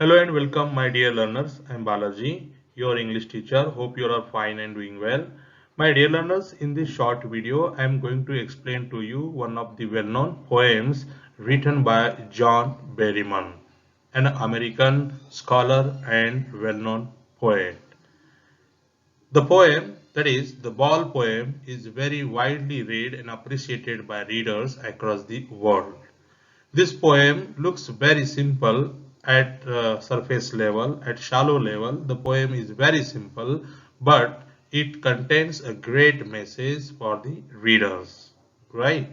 Hello and welcome, my dear learners. I am Balaji, your English teacher. Hope you are fine and doing well. My dear learners, in this short video, I am going to explain to you one of the well-known poems written by John Berryman, an American scholar and well-known poet. The poem, that is, the ball poem, is very widely read and appreciated by readers across the world. This poem looks very simple at surface level, at shallow level. The poem is very simple, but it contains a great message for the readers, right?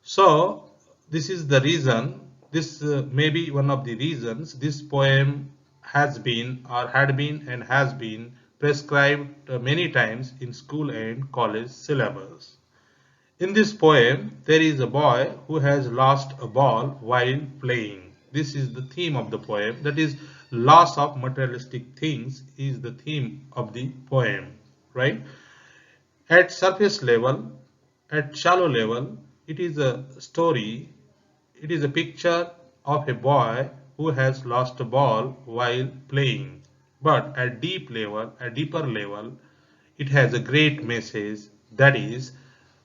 So, this is the reason, this may be one of the reasons this poem has been or had been and has been prescribed many times in school and college syllabus. In this poem, there is a boy who has lost a ball while playing. This is the theme of the poem. That is, loss of materialistic things is the theme of the poem, right? At surface level, at shallow level, it is a story, it is a picture of a boy who has lost a ball while playing. But at deep level, at deeper level, it has a great message, that is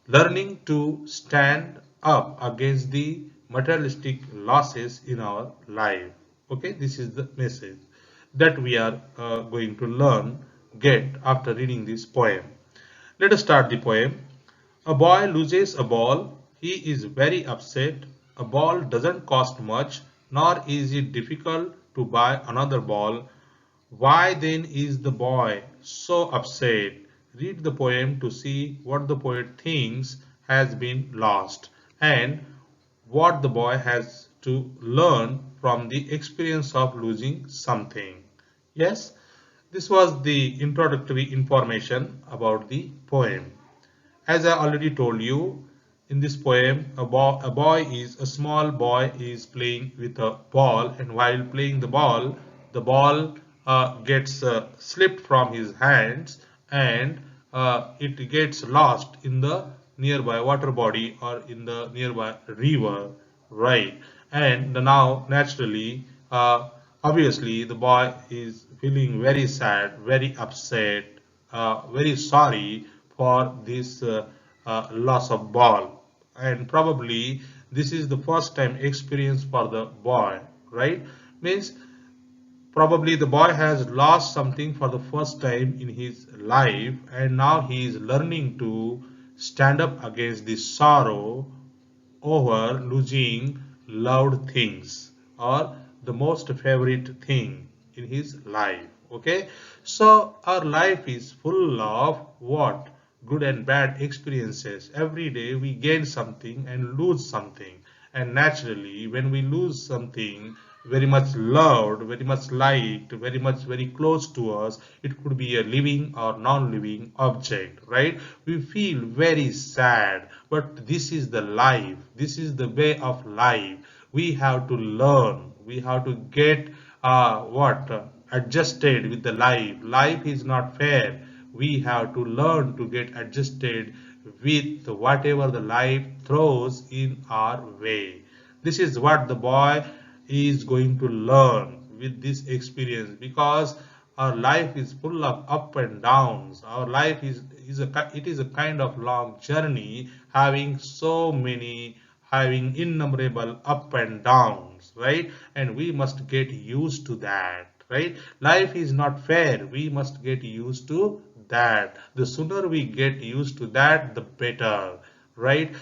learning to stand up against the materialistic losses in our life. Okay, this is the message that we are going to get after reading this poem. Let us start the poem. A boy loses a ball. He is very upset. A ball doesn't cost much, nor is it difficult to buy another ball. Why then is the boy so upset? Read the poem to see what the poet thinks has been lost and what the boy has to learn from the experience of losing something. Yes, this was the introductory information about the poem. As I already told you, in this poem, a small boy is playing with a ball, and while playing the ball gets slipped from his hands, and it gets lost in the nearby water body or in the nearby river, right? And now, naturally, obviously, the boy is feeling very sad, very upset, very sorry for this loss of ball, and probably this is the first time experience for the boy, right? Means probably the boy has lost something for the first time in his life, and now he is learning to stand up against the sorrow over losing loved things or the most favorite thing in his life. Okay, so our life is full of what? Good and bad experiences. Every day we gain something and lose something, and naturally when we lose something very much loved, very much liked, very close to us, it could be a living or non-living object, right? We feel very sad, but this is the life, this is the way of life. We have to learn, we have to get what adjusted with the life. Life is not fair. We have to learn to get adjusted with whatever the life throws in our way. This is what the boy is going to learn with this experience, because our life is full of up and downs. Our life is a kind of long journey, having innumerable up and downs, right? And we must get used to that, right? Life is not fair. We must get used to that. The sooner we get used to that, the better, right?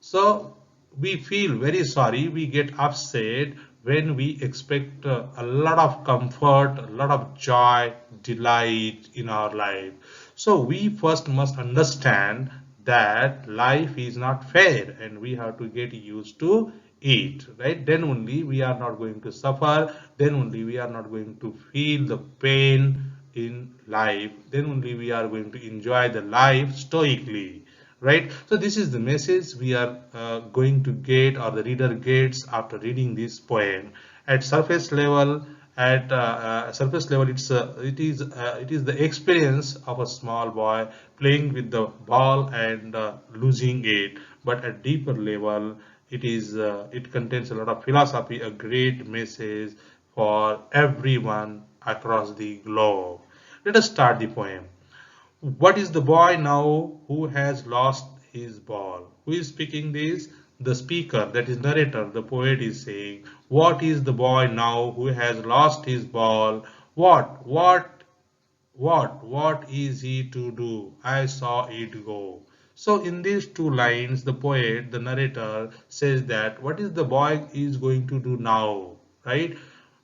So we feel very sorry, we get upset when we expect a lot of comfort, a lot of joy, delight in our life. So we first must understand that life is not fair and we have to get used to it, right? Then only we are not going to suffer, then only we are not going to feel the pain in life, then only we are going to enjoy the life stoically, right? So this is the message we are going to get, or the reader gets after reading this poem. At surface level, it is the experience of a small boy playing with the ball and losing it. But at deeper level, it contains a lot of philosophy, a great message for everyone across the globe. Let us start the poem. What is the boy now who has lost his ball? Who is speaking this? The speaker, that is narrator, the poet is saying, what is the boy now who has lost his ball? What is he to do? I saw it go. So in these two lines, the poet, the narrator says that what is the boy is going to do now, right?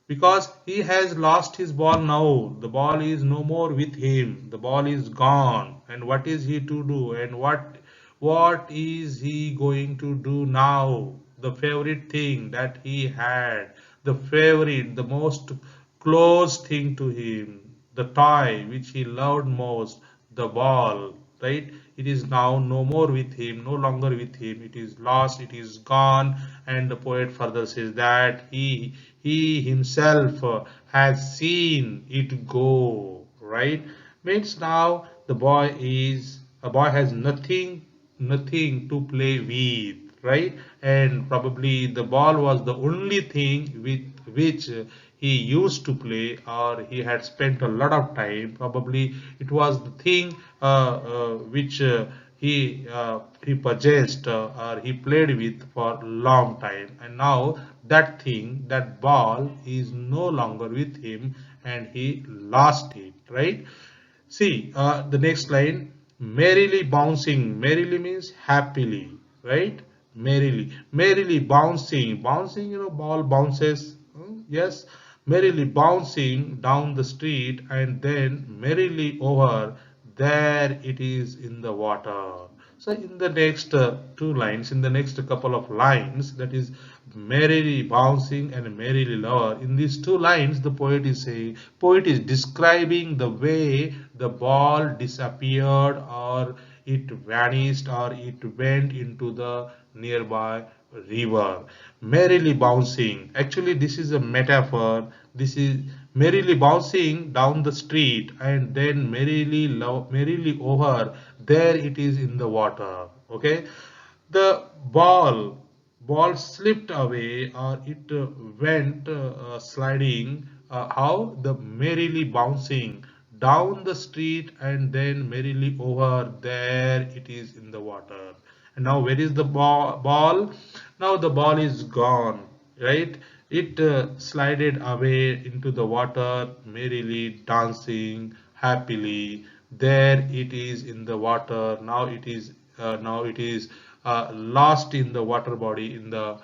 Because he has lost his ball now. The ball is no more with him. The ball is gone. And what is he to do? And what is he going to do now? The favorite thing that he had, the favorite, the most close thing to him, the toy which he loved most, the ball, right? It is now no more with him, no longer with him. It is lost, it is gone. And the poet further says that he himself has seen it go, right? Means now the boy is a boy has nothing to play with, right? And probably the ball was the only thing with which he used to play, or he had spent a lot of time. Probably it was the thing which he possessed, or he played with for a long time, and now that thing, that ball, is no longer with him, and he lost it, right? See, the next line, merrily bouncing. Merrily means happily, right? Merrily bouncing. Bouncing, ball bounces. Yes, merrily bouncing down the street and then merrily over. There it is in the water. So in the next two lines, in the next couple of lines, that is merrily bouncing and merrily lover. In these two lines, the poet is describing the way the ball disappeared, or it vanished, or it went into the nearby river. Merrily bouncing. Actually, this is a metaphor. This is merrily bouncing down the street and then merrily over. There it is in the water. Okay, the ball slipped away, or it went sliding. How? The merrily bouncing down the street and then merrily over. There it is in the water. And now where is the ball? Now the ball is gone, right? It slided away into the water, merrily dancing happily. There it is in the water. Now it is lost in the water body, in the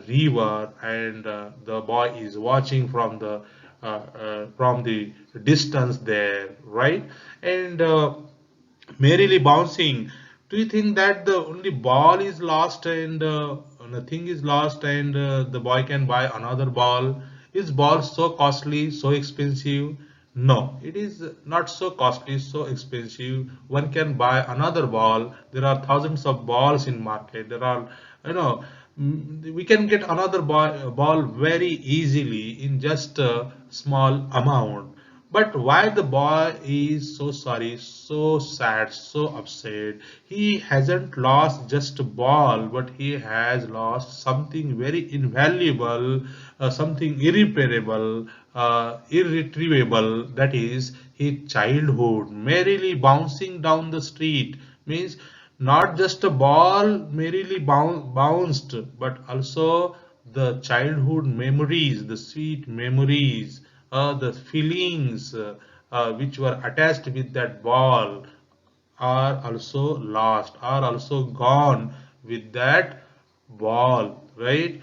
river, and the boy is watching from the distance there, right? And merrily bouncing. Do you think that the only ball is lost, and nothing is lost, and the boy can buy another ball? Is ball so costly, so expensive? No, it is not so costly, so expensive. One can buy another ball. There are thousands of balls in market. There are, you know, we can get another ball very easily in just a small amount. But why the boy is so sorry, so sad, so upset? He hasn't lost just a ball, but he has lost something very invaluable, something irreparable, irretrievable. That is his childhood. Merrily bouncing down the street means not just a ball merrily bounced, but also the childhood memories, the sweet memories, the feelings which were attached with that ball are also lost, are also gone with that ball, right?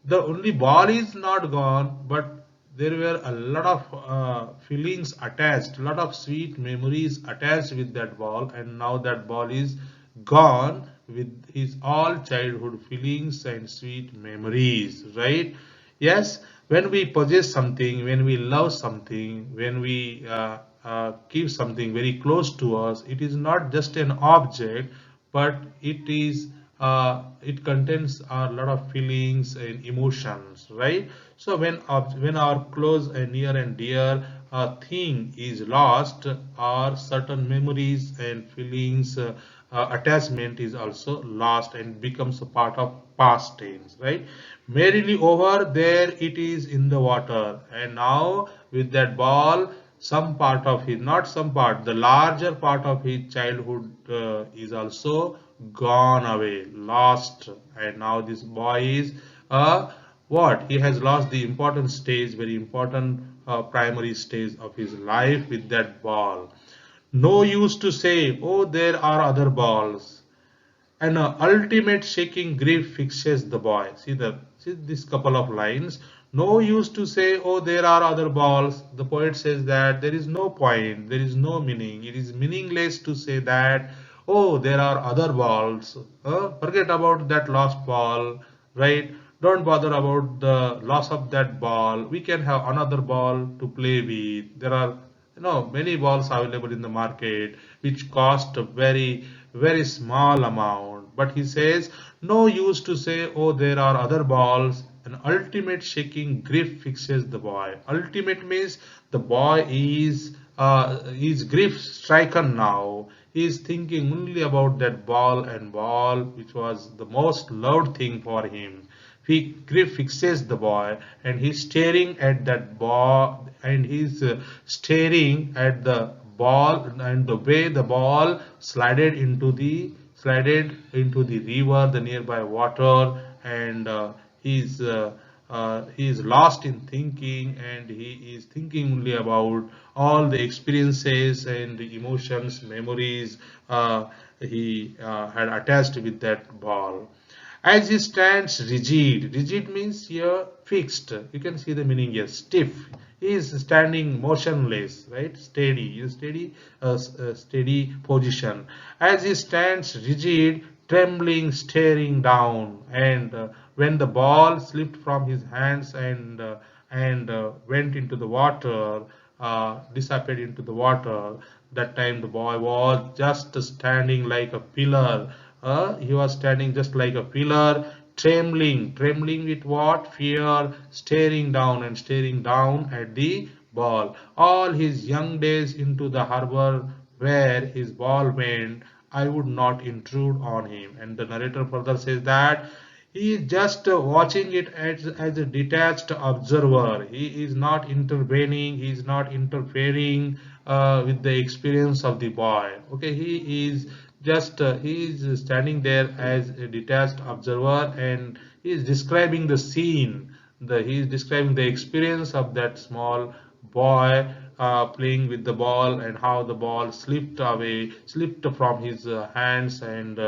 The only ball is not gone, but there were a lot of feelings attached, a lot of sweet memories attached with that ball, and now that ball is gone with his all childhood feelings and sweet memories, right? Yes, when we possess something, when we love something, when we keep something very close to us, it is not just an object, but it contains a lot of feelings and emotions, right? So when our close and near and dear thing is lost, our certain memories and feelings attachment is also lost and becomes a part of past tense, right? Merrily over there it is in the water, and now with that ball, some part of his, not some part, the larger part of his childhood is also gone away, lost, and now this boy is what? He has lost the important stage, very important primary stage of his life with that ball. No use to say, oh, there are other balls. An ultimate shaking grief fixes the boy. See this couple of lines. No use to say, oh, there are other balls. The poet says that there is no point, there is no meaning. It is meaningless to say that, oh, there are other balls. Forget about that lost ball, right? Don't bother about the loss of that ball. We can have another ball to play with. There are many balls available in the market which cost a very small amount, but he says no use to say, oh, there are other balls. An ultimate shaking grief fixes the boy. Ultimate means the boy is grief stricken now. He is thinking only about that ball and ball which was the most loved thing for him. Griff fixes the boy, and he's staring at that ball, and he's staring at the ball and the way the ball slided into the river, the nearby water, and he is lost in thinking, and he is thinking only about all the experiences and the emotions, memories he had attached with that ball. As he stands rigid, rigid means here fixed. You can see the meaning here, stiff. He is standing motionless, right? Steady, steady position. As he stands rigid, trembling, staring down, and when the ball slipped from his hands and went into the water, disappeared into the water. That time the boy was just standing like a pillar. He was standing just like a pillar, trembling, trembling with what? Fear, staring down at the ball. All his young days into the harbor where his ball went, I would not intrude on him. And the narrator further says that he is just watching it as a detached observer. He is not intervening, he is not interfering with the experience of the boy. Okay, he is standing there as a detached observer, and he is describing the scene. He is describing the experience of that small boy playing with the ball, and how the ball slipped from his hands, and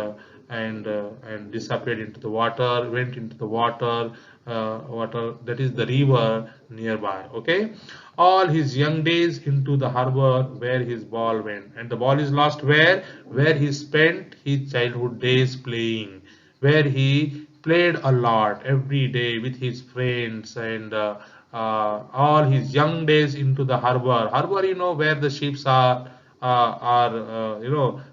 disappeared into the water, went into the water that is the river nearby. Okay, all his young days into the harbor where his ball went, and the ball is lost where he spent his childhood days playing, where he played a lot every day with his friends, and all his young days into the harbor, where the ships are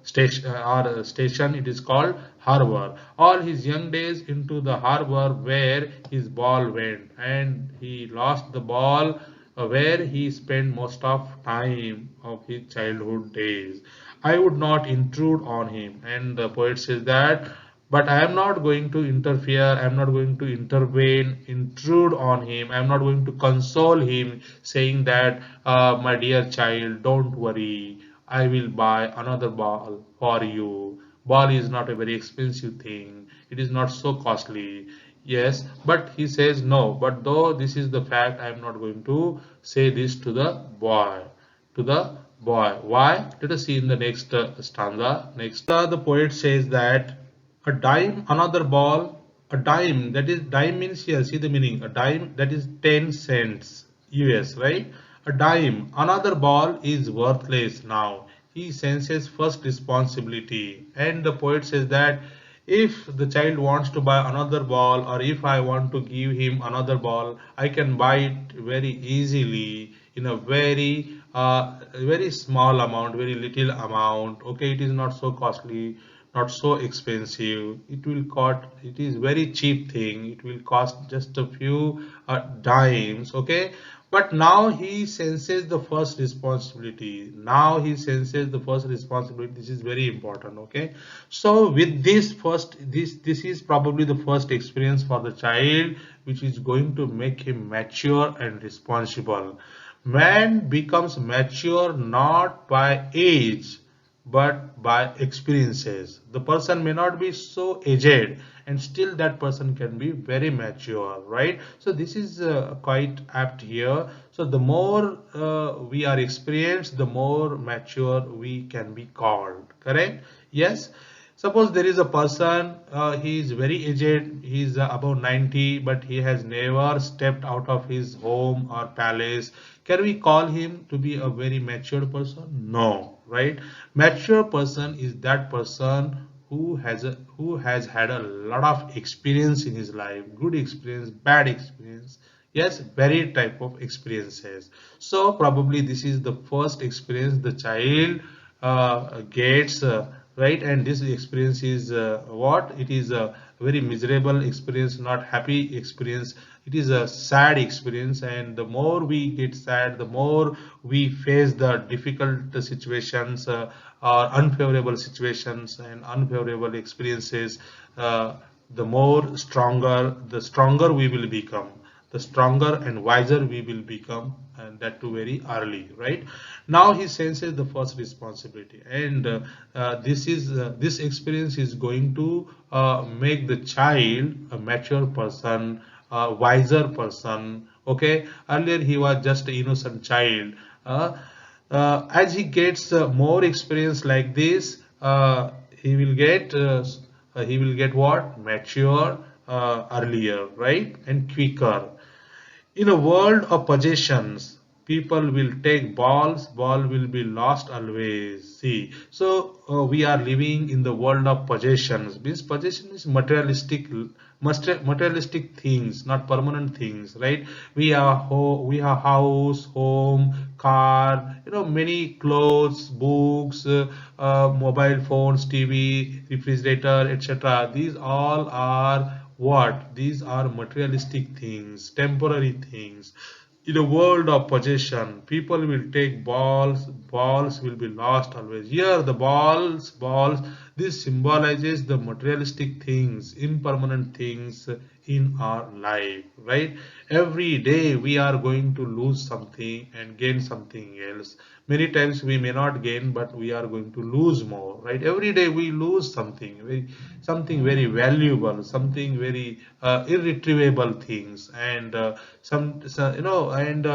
station are station, it is called harbor. All his young days into the harbor where his ball went, and he lost the ball where he spent most of time of his childhood days. I would not intrude on him. And the poet says that, but I am not going to interfere, I am not going to intervene, intrude on him, I am not going to console him, saying that, my dear child, don't worry, I will buy another ball for you. Ball is not a very expensive thing, it is not so costly. Yes, but he says no, but though this is the fact, I am not going to say this to the boy. To the boy. Why? Let us see in the next stanza. Next, the poet says that a dime, another ball, a dime, that is, dime means here, see the meaning, a dime, that is 10 cents US, right? A dime, another ball is worthless now. He senses first responsibility. And the poet says that if the child wants to buy another ball, or if I want to give him another ball, I can buy it very easily in a very small amount, very little amount. Okay, it is not so costly, not so expensive. It is very cheap thing. It will cost just a few dimes. Okay, But now he senses the first responsibility. Now he senses the first responsibility. This is very important. Okay. So with this first, this is probably the first experience for the child, which is going to make him mature and responsible. Man becomes mature not by age but by experiences. The person may not be so aged, and still that person can be very mature, right? So this is quite apt here. So the more we are experienced, the more mature we can be called, correct? Yes. Suppose there is a person, he is very aged, he is about 90, but he has never stepped out of his home or palace. Can we call him to be a very mature person? No, right? Mature person is that person who has had a lot of experience in his life, good experience, bad experience, yes, varied type of experiences. So probably this is the first experience the child gets, right? And this experience is what it is, a very miserable experience, not happy experience. It is a sad experience, and the more we get sad, the more we face the difficult situations, or unfavorable situations and unfavorable experiences, the more stronger the stronger we will become, the stronger and wiser we will become, and that too very early, right? Now he senses the first responsibility, and this experience is going to make the child a mature person, a wiser person. Okay, earlier he was just an innocent child. As he gets more experience like this, he will get what, mature earlier, right, and quicker. In a world of possessions, people will take balls, ball will be lost always. See, so we are living in the world of possessions. Means possession is materialistic things, not permanent things, right? We have house, home, car, many clothes, books, mobile phones, TV, refrigerator, etc. These all are what? These are materialistic things, temporary things. In a world of possession, people will take balls, balls will be lost always. Here, the balls, this symbolizes the materialistic things, impermanent things in our life, right? Every day we are going to lose something and gain something else. Many times we may not gain, but we are going to lose more, right? Every day we lose something very valuable, something very irretrievable things, and and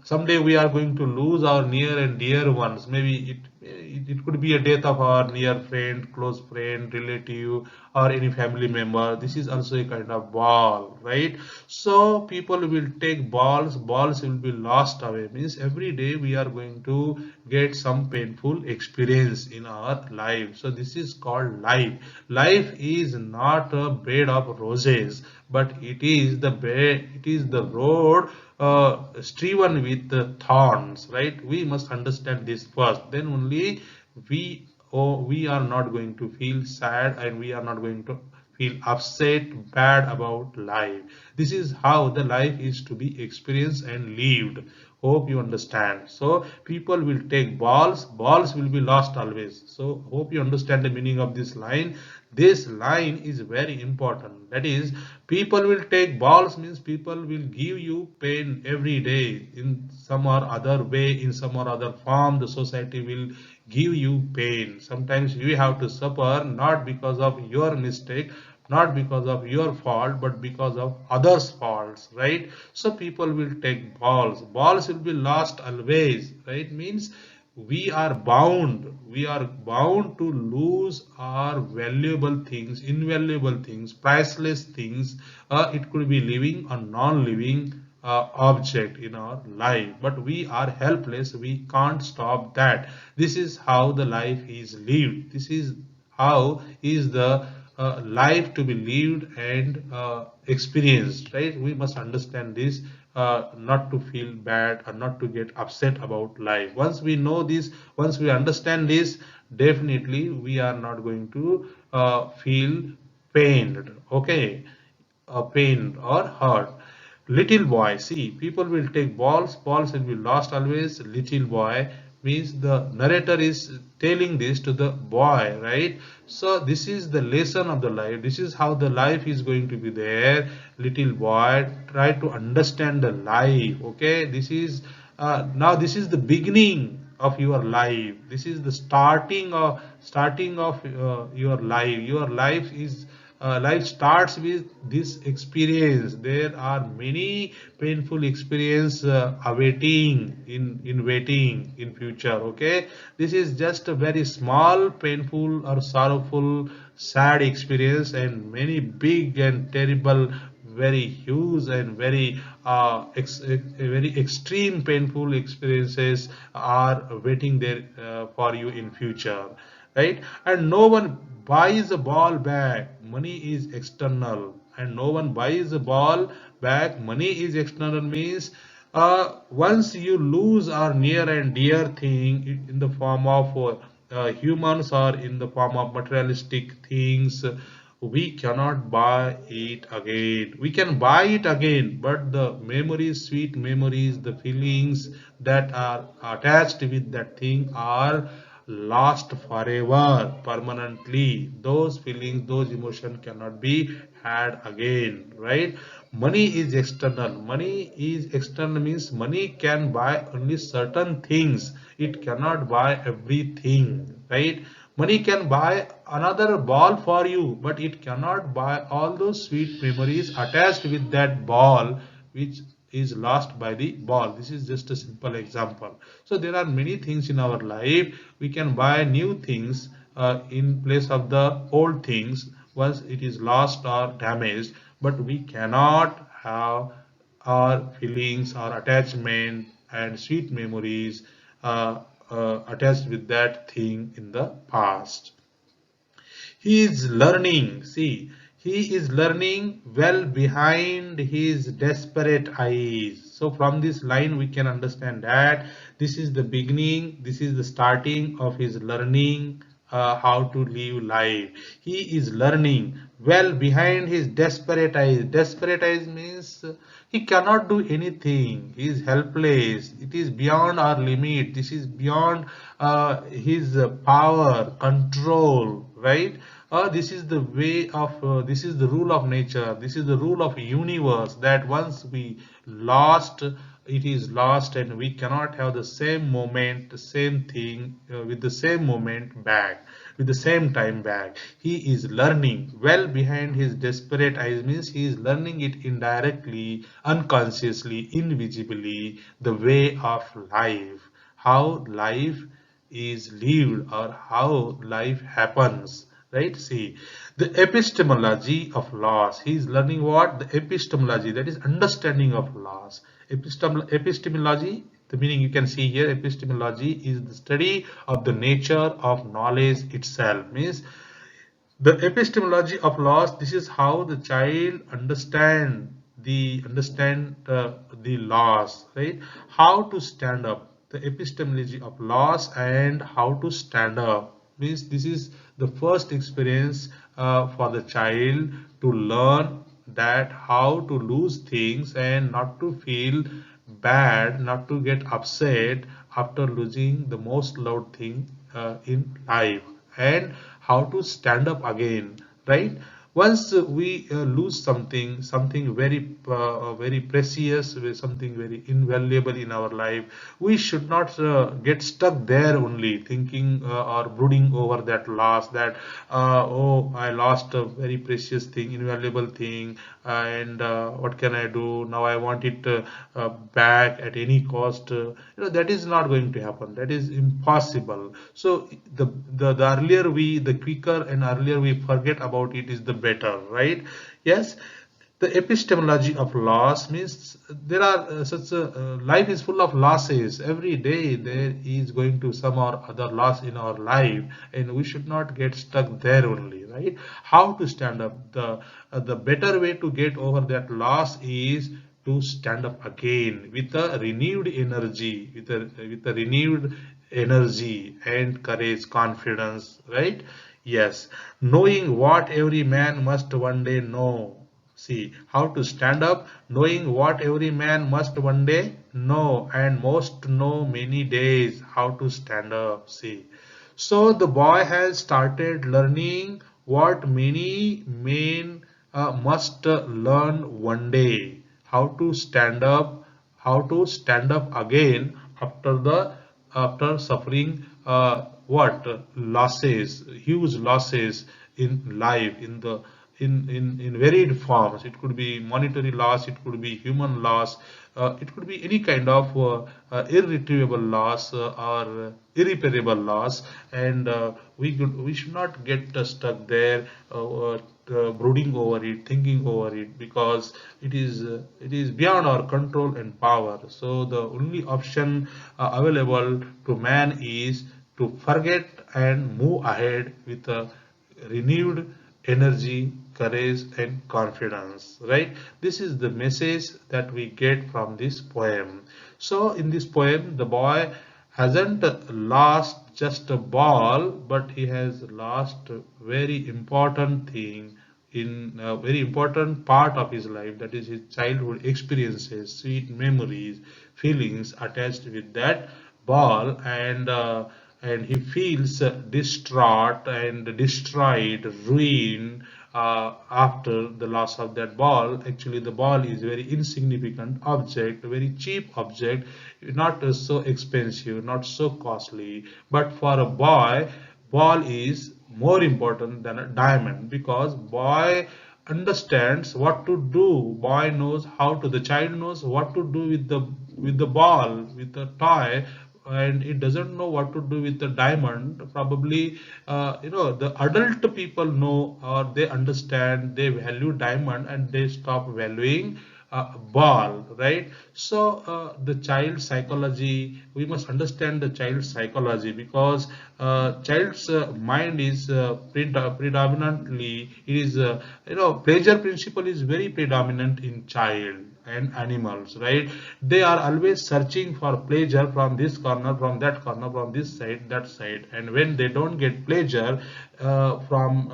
someday we are going to lose our near and dear ones. Maybe it could be a death of our near friend, close friend, relative, or any family member. This is also a kind of ball, right? So people will take balls will be lost away. Means every day we are going to get some painful experience in our life. So this is called life. Life is not a bed of roses, but it is the road striven with the thorns, right? We must understand this first. Then only we are not going to feel sad, and we are not going to feel upset, bad about life. This is how the life is to be experienced and lived. Hope you understand. So people will take balls will be lost always. So hope you understand the meaning of this line. This line is very important. That is, people will take balls means people will give you pain every day in some or other way, in some or other form. The society will give you pain. Sometimes you have to suffer not because of your mistake, not because of your fault, but because of others' faults, right? So people will take balls will be lost always, right? Means we are bound to lose our valuable things, invaluable things, priceless things. It could be living or non-living object in our life, but we are helpless, we can't stop that. This is how the life is lived. This is how is the life to be lived and experienced, right? We must understand this, not to feel bad or not to get upset about life. Once we know this, once we understand this, definitely we are not going to feel pained, okay, pain or hurt. Little boy, see, people will take balls will be lost always. Little boy means the narrator is telling this to the boy, right? So this is the lesson of the life. This is how the life is going to be there. Little boy, try to understand the life. Okay, this is now this is the beginning of your life. This is the starting of your life. Your life starts with this experience. There are many painful experience awaiting in waiting in future. Okay, this is just a very small painful or sorrowful sad experience, and many big and terrible, very huge and very extreme painful experiences are waiting there for you in future, right? And no one buys a ball back. Money is external, and no one buys a ball back. Money is external means once you lose our near and dear thing in the form of humans or in the form of materialistic things, we cannot buy it again. We can buy it again, but the memories, sweet memories, the feelings that are attached with that thing are lost forever, permanently. Those feelings, those emotions cannot be had again, right? Money is external. Money is external means money can buy only certain things. It cannot buy everything, right? Money can buy another ball for you, but it cannot buy all those sweet memories attached with that ball, which is lost by the ball. This is just a simple example. So there are many things in our life. We can buy new things in place of the old things once it is lost or damaged, but we cannot have our feelings, our attachment, and sweet memories attached with that thing in the past. He is learning. See, he is learning well behind his desperate eyes. So from this line, we can understand that this is the beginning, this is the starting of his learning how to live life. He is learning well behind his desperate eyes. Desperate eyes means he cannot do anything. He is helpless. It is beyond our limit. This is beyond his power, control, right? This is the way of, this is the rule of nature. This is the rule of universe that once we lost, it is lost, and we cannot have the same moment, the same thing with the same moment back, with the same time back. He is learning well behind his desperate eyes means he is learning it indirectly, unconsciously, invisibly, the way of life, how life is lived or how life happens, right? See, the epistemology of laws. He is learning what? The epistemology, that is understanding of laws. Epistemology, the meaning you can see here, epistemology is the study of the nature of knowledge itself. Means the epistemology of laws, this is how the child understand the laws, right? How to stand up. The epistemology of laws and how to stand up means this is the first experience for the child to learn that how to lose things and not to feel bad, not to get upset after losing the most loved thing in life, and how to stand up again, right? Once we lose something very precious, something very invaluable in our life, we should not get stuck there only thinking or brooding over that loss, that oh, I lost a very precious thing, invaluable thing, and what can I do now? I want it back at any cost. That is not going to happen. That is impossible. So the earlier we, the quicker and earlier we forget about it is the better, right? Yes. The epistemology of loss means there are such a life is full of losses. Every day there is going to some or other loss in our life, and we should not get stuck there only, right? How to stand up? The better way to get over that loss is to stand up again with a renewed energy, with a renewed energy and courage, confidence, right? Yes, knowing what every man must one day know. See, how to stand up, knowing what every man must one day know, and most know many days how to stand up. See, so the boy has started learning what many men must learn one day, how to stand up again after suffering what losses, huge losses in life, in varied forms. It could be monetary loss, it could be human loss, it could be any kind of irretrievable loss or irreparable loss, and we should not get stuck there, brooding over it, thinking over it, because it is beyond our control and power. So the only option available to man is to forget and move ahead with a renewed energy, courage, and confidence. Right? This is the message that we get from this poem. So, in this poem, the boy hasn't lost just a ball, but he has lost a very important thing in a very important part of his life, that is his childhood experiences, sweet memories, feelings attached with that ball, and he feels distraught and destroyed, ruined after the loss of that ball. Actually, the ball is a very insignificant object, a very cheap object, not so expensive, not so costly. But for a boy, ball is more important than a diamond, because boy understands what to do. Boy knows how to. The child knows what to do with the ball, with the toy, and it doesn't know what to do with the diamond. Probably, the adult people know, or they understand, they value diamond, and they stop valuing ball, right? So the child psychology, we must understand the child psychology, because child's mind is predominantly, it is pleasure principle is very predominant in child and animals, right? They are always searching for pleasure from this corner, from that corner, from this side, that side, and when they don't get pleasure from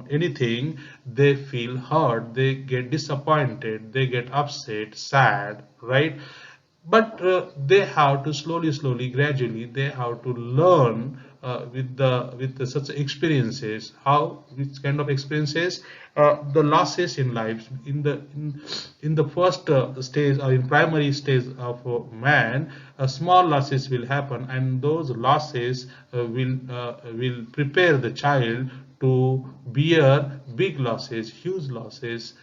anything, they feel hurt, they get disappointed, they get upset, sad, right? But they have to slowly, gradually, they have to learn with such experiences. How, which kind of experiences? The losses in life, in the first stage, or in primary stage of man, small losses will happen, and those losses will prepare the child to bear big losses, huge losses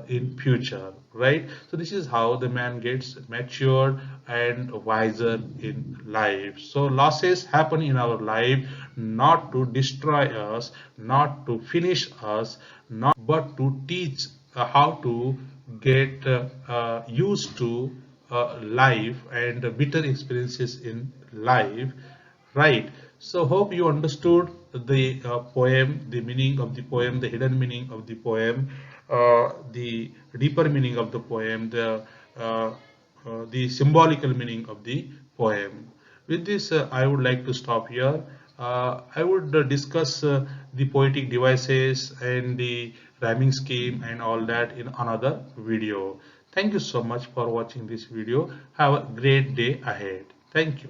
in future, right? So this is how the man gets matured and wiser in life. So losses happen in our life not to destroy us, not to finish us, not but to teach how to get used to life and bitter experiences in life, right? So hope you understood the poem, the meaning of the poem, the hidden meaning of the poem, the deeper meaning of the poem, the symbolical meaning of the poem. With this, I would like to stop here. I would discuss the poetic devices and the rhyming scheme and all that in another video. Thank you so much for watching this video. Have a great day ahead. Thank you.